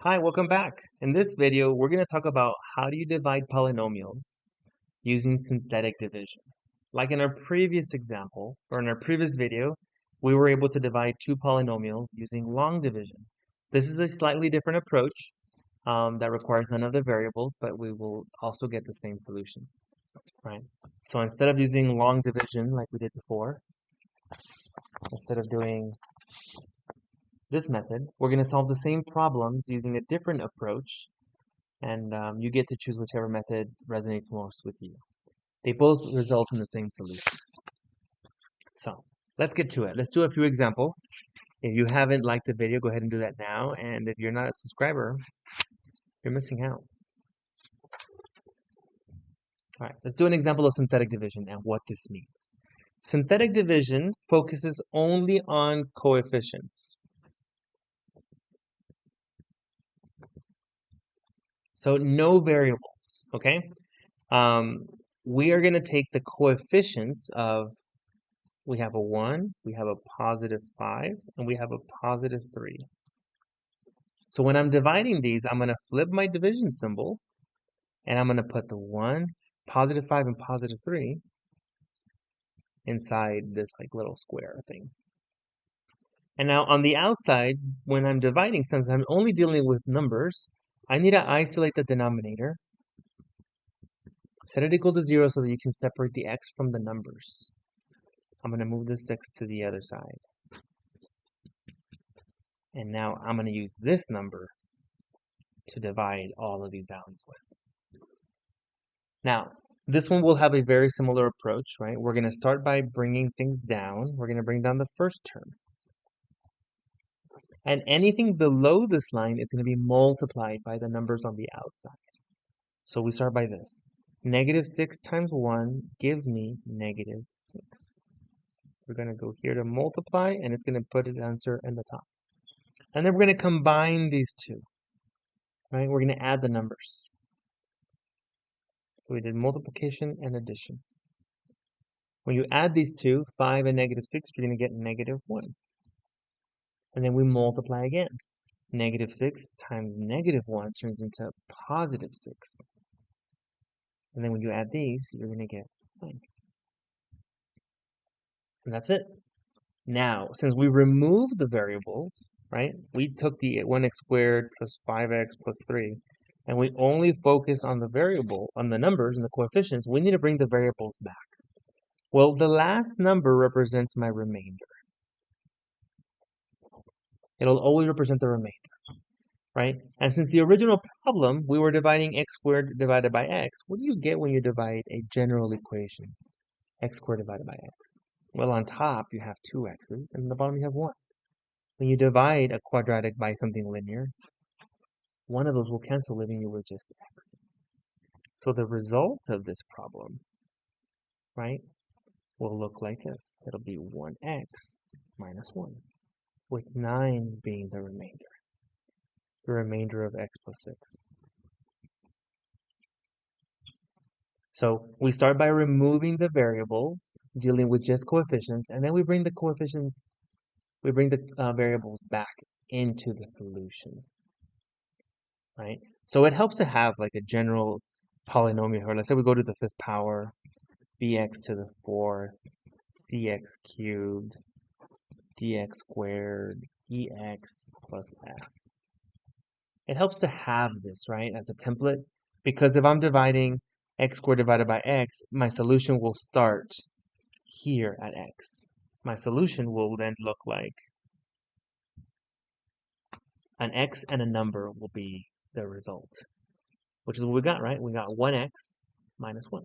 Hi, welcome back. In this video, we're going to talk about how do you divide polynomials using synthetic division. Like in our previous example, or in our previous video, we were able to divide two polynomials using long division. This is a slightly different approach that requires none of the variables, but we will also get the same solution, right? So instead of using long division like we did before, instead of doing this method, we're going to solve the same problems using a different approach, and you get to choose whichever method resonates most with you. They both result in the same solution. So let's get to it. Let's do a few examples. If you haven't liked the video, go ahead and do that now. And if you're not a subscriber, you're missing out. All right, let's do an example of synthetic division and what this means. Synthetic division focuses only on coefficients. So no variables, okay? We are going to take the coefficients of, we have a 1, we have a positive 5, and we have a positive 3. So when I'm dividing these, I'm going to flip my division symbol, and I'm going to put the 1, positive 5, and positive 3 inside this like little square thing. And now on the outside, when I'm dividing, since I'm only dealing with numbers, I need to isolate the denominator. Set it equal to 0 so that you can separate the x from the numbers. I'm going to move the 6 to the other side. And now I'm going to use this number to divide all of these values with. Now, this one will have a very similar approach, right? We're going to start by bringing things down. We're going to bring down the first term. And anything below this line is going to be multiplied by the numbers on the outside. So we start by this. Negative 6 times 1 gives me negative 6. We're going to go here to multiply, and it's going to put an answer in the top. And then we're going to combine these two, right? We're going to add the numbers. So we did multiplication and addition. When you add these two, 5 and negative 6, you're going to get negative 1. And then we multiply again. Negative 6 times negative 1 turns into positive 6. And then when you add these, you're going to get 9. And that's it. Now, since we removed the variables, right, we took the 1x squared plus 5x plus 3, and we only focus on the variable, on the numbers and the coefficients, we need to bring the variables back. Well, the last number represents my remainder. It'll always represent the remainder, right? And since the original problem, we were dividing x squared divided by x, what do you get when you divide a general equation? X squared divided by x. Well, on top, you have 2 x's, and on the bottom, you have 1. When you divide a quadratic by something linear, one of those will cancel, leaving you with just x. So the result of this problem, right, will look like this. It'll be 1x minus 1, with 9 being the remainder of x plus 6. So we start by removing the variables, dealing with just coefficients, and then we bring the coefficients, we bring the variables back into the solution, right? So it helps to have like a general polynomial here. Let's say we go to the 5th power, bx to the 4th, cx cubed, dx squared, ex plus f. It helps to have this, right, as a template, because if I'm dividing x squared divided by x, my solution will start here at x. My solution will then look like an x and a number will be the result, which is what we got, right? We got 1x minus 1.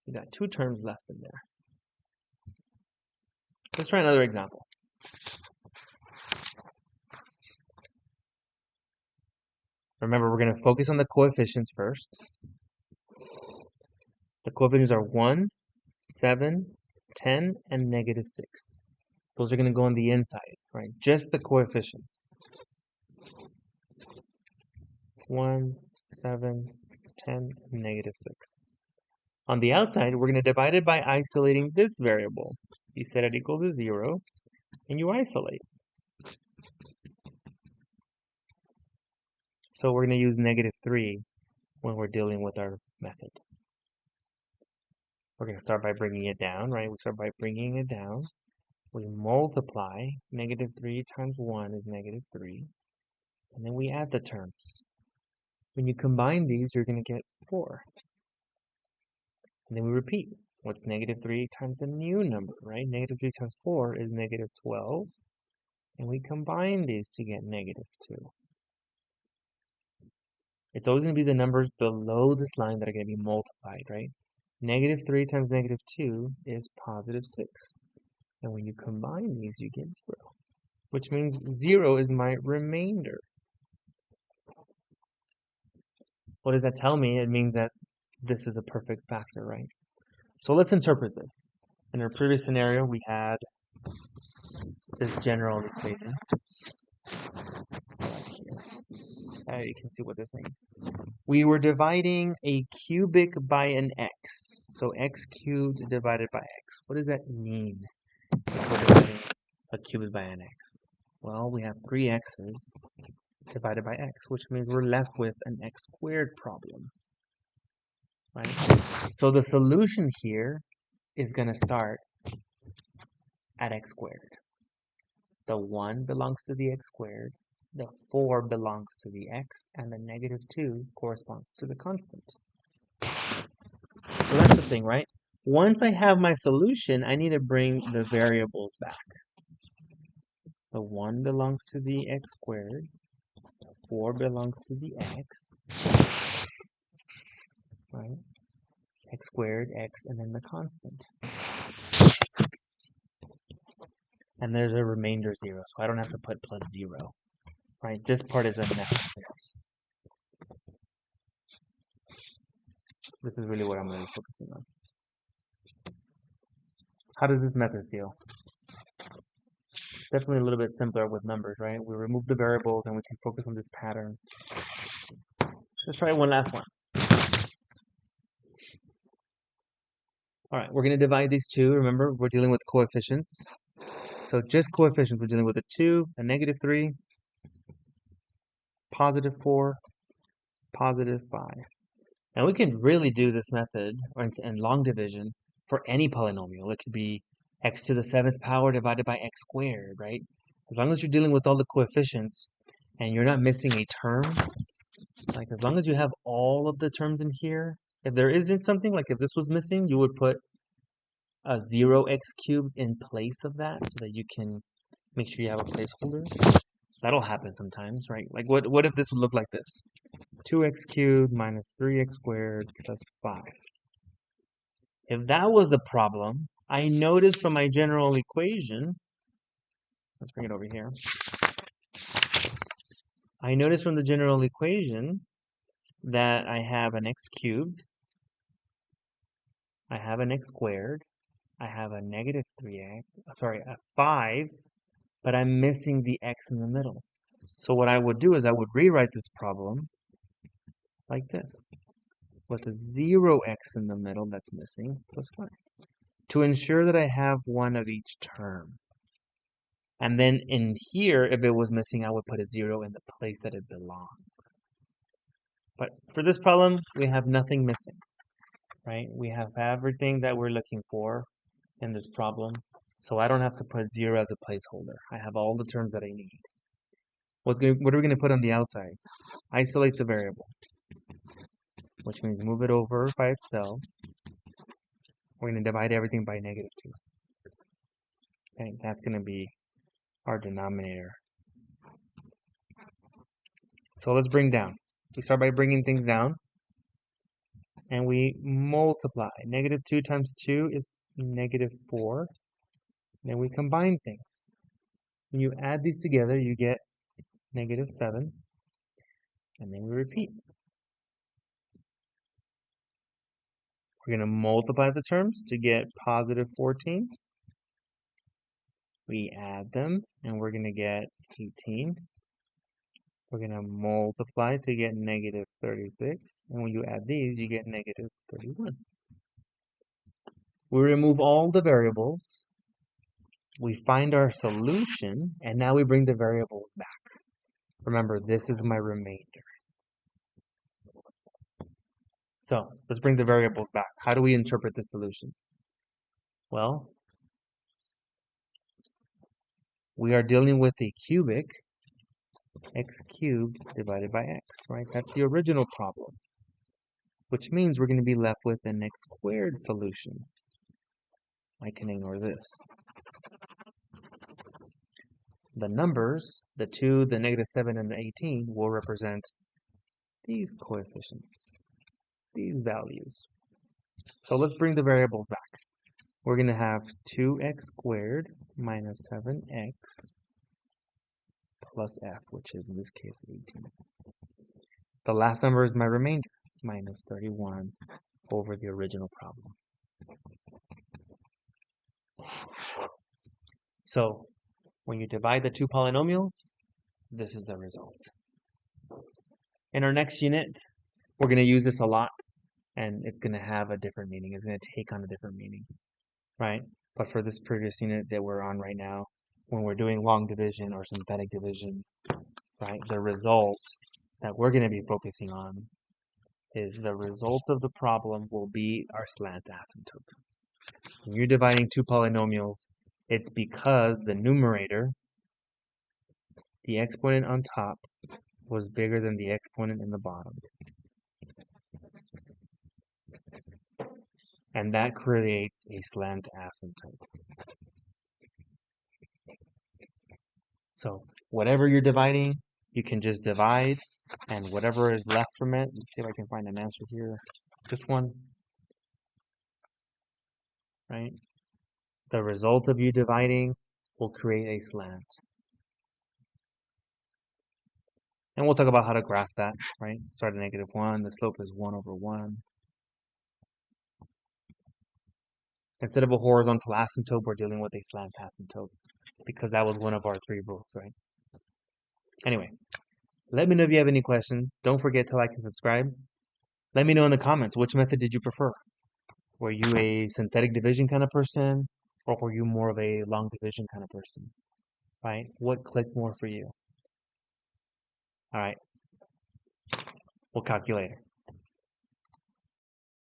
We got 2 terms left in there. Let's try another example. Remember, we're going to focus on the coefficients first. The coefficients are 1, 7, 10, and negative 6. Those are going to go on the inside, right? Just the coefficients. 1, 7, 10, and negative 6. On the outside, we're going to divide it by isolating this variable. You set it equal to 0, and you isolate. So we're going to use -3 when we're dealing with our method. We're going to start by bringing it down, right? We start by bringing it down. We multiply. -3 times 1 is -3. And then we add the terms. When you combine these, you're going to get 4. And then we repeat. What's -3 times the new number, right? -3 times 4 is -12. And we combine these to get -2. It's always going to be the numbers below this line that are going to be multiplied, right? -3 times -2 is +6. And when you combine these, you get 0. Which means 0 is my remainder. What does that tell me? It means that this is a perfect factor, right? So let's interpret this. In our previous scenario, we had this general equation. You can see what this means. We were dividing a cubic by an x. So x cubed divided by x. What does that mean if we're dividing a cubic by an x? Well, we have 3 x's divided by x, which means we're left with an x squared problem. Right? So the solution here is going to start at x squared. The 1 belongs to the x squared, the 4 belongs to the x, and the -2 corresponds to the constant. So that's the thing, right? Once I have my solution, I need to bring the variables back. The 1 belongs to the x squared, the 4 belongs to the x, right? X squared, x, and then the constant. And there's a remainder 0, so I don't have to put +0, right? This part is unnecessary. This is really what I'm going to be focusing on. How does this method feel? It's definitely a little bit simpler with numbers, right? We remove the variables and we can focus on this pattern. Let's try one last one. All right, we're going to divide these two. Remember, we're dealing with coefficients. So just coefficients, we're dealing with a 2, a -3, +4, +5. Now we can really do this method in long division for any polynomial. It could be x to the 7th power divided by x squared, right? As long as you're dealing with all the coefficients and you're not missing a term, like as long as you have all of the terms in here, if there isn't something, like if this was missing, you would put a 0x cubed in place of that so that you can make sure you have a placeholder. That'll happen sometimes, right? Like what if this would look like this? 2x cubed minus 3x squared plus 5. If that was the problem, I noticed from my general equation, let's bring it over here. I noticed from the general equation that I have an x cubed, I have an x squared, I have a a 5, but I'm missing the x in the middle. So what I would do is I would rewrite this problem like this, with a 0x in the middle that's missing, plus 5, to ensure that I have one of each term. And then in here, if it was missing, I would put a 0 in the place that it belongs. But for this problem, we have nothing missing, right? We have everything that we're looking for in this problem. So I don't have to put 0 as a placeholder. I have all the terms that I need. What are we going to put on the outside? Isolate the variable, which means move it over by itself. We're going to divide everything by -2. Okay, that's going to be our denominator. So let's bring down. We start by bringing things down, and we multiply. -2 times 2 is -4. Then we combine things. When you add these together, you get -7, and then we repeat. We're going to multiply the terms to get +14. We add them, and we're going to get 18. We're going to multiply to get -36, and when you add these, you get -31. We remove all the variables, we find our solution, and now we bring the variables back. Remember, this is my remainder. So let's bring the variables back. How do we interpret the solution? Well, we are dealing with a cubic, x cubed divided by x, right? That's the original problem, which means we're going to be left with an x squared solution. I can ignore this. The numbers, the 2, the -7, and the 18, will represent these coefficients, these values. So let's bring the variables back. We're going to have 2x squared minus 7x plus f, which is in this case 18. The last number is my remainder, minus 31 over the original problem. So when you divide the two polynomials, this is the result. In our next unit, we're going to use this a lot, and it's going to have a different meaning. It's going to take on a different meaning, right? But for this previous unit that we're on right now, when we're doing long division or synthetic division, right, the result that we're going to be focusing on is the result of the problem will be our slant asymptote. When you're dividing two polynomials, it's because the numerator, the exponent on top, was bigger than the exponent in the bottom. And that creates a slant asymptote. So whatever you're dividing, you can just divide, and whatever is left from it, let's see if I can find an answer here. This one, right? The result of you dividing will create a slant. And we'll talk about how to graph that, right? Start at -1, the slope is 1 over 1. Instead of a horizontal asymptote, we're dealing with a slant asymptote because that was one of our 3 rules, right? Anyway, let me know if you have any questions. Don't forget to like and subscribe. Let me know in the comments, which method did you prefer? Were you a synthetic division kind of person, or were you more of a long division kind of person, right? What clicked more for you? All right, we'll calculate later.